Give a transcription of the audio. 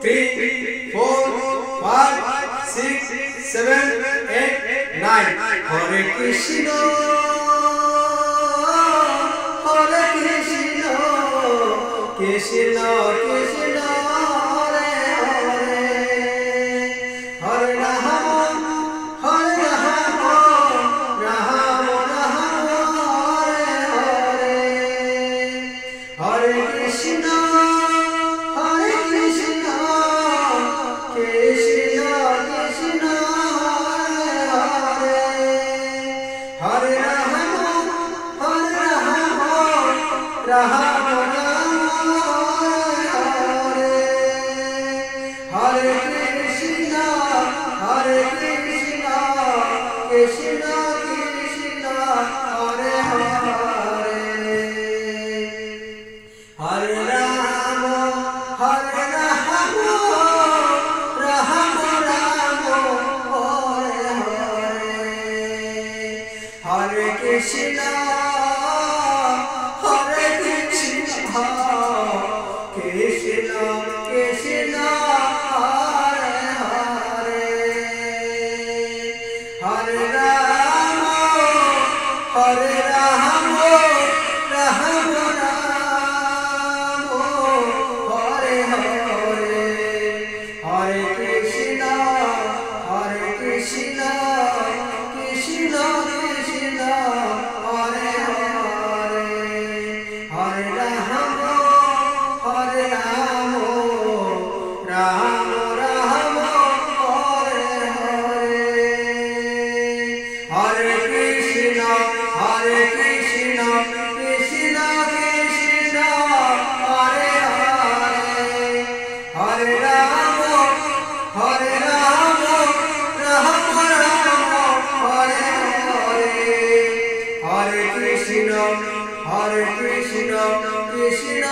3, 4, 5, 6, 7, 8, 9. Hare Krishna, Hare Krishna, Krishna Krishna, Hare Hare, Hare Rama, Hare Rama, Rama Rama, Hare Hare, Hare Krishna. Hare Krishna, Hare Krishna, Krishna Krishna, Hare Hare, Hare Rama, Hare Rama, Rama Rama, Hare Hare, Hare Krishna, Hare Krishna, Krishna. Hare Krishna, Krishna